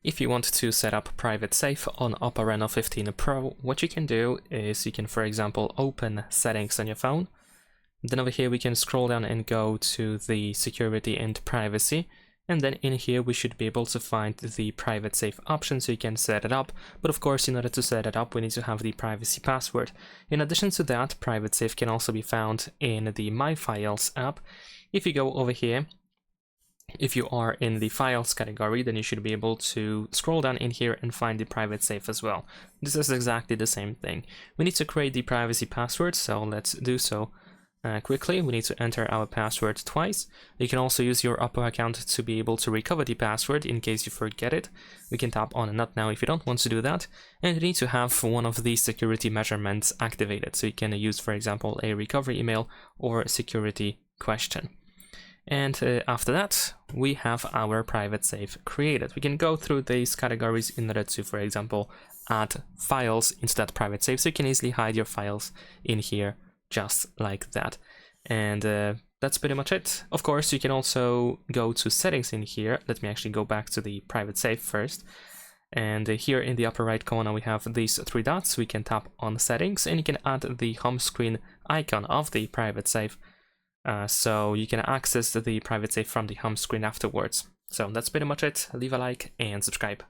If you want to set up private safe on OPPO Reno 15 Pro, what you can do is you can, for example, open settings on your phone. Then over here we can scroll down and go to the security and privacy. And then in here we should be able to find the private safe option so you can set it up. But of course, in order to set it up, we need to have the privacy password. In addition to that, private safe can also be found in the My Files app. If you go over here, if you are in the files category, then you should be able to scroll down in here and find the private safe as well. This is exactly the same thing. We need to create the privacy password, so let's do so quickly. We need to enter our password twice. You can also use your OPPO account to be able to recover the password in case you forget it. We can tap on Not Now if you don't want to do that. And you need to have one of these security measurements activated. So you can use, for example, a recovery email or a security question. And after that, we have our private safe created. We can go through these categories in order to, for example, add files into that private safe. So you can easily hide your files in here just like that. And that's pretty much it. Of course, you can also go to settings in here. Let me actually go back to the private safe first. And here in the upper right corner, we have these three dots. We can tap on settings and you can add the home screen icon of the private safe. So you can access the private safe from the home screen afterwards. So that's pretty much it. Leave a like and subscribe.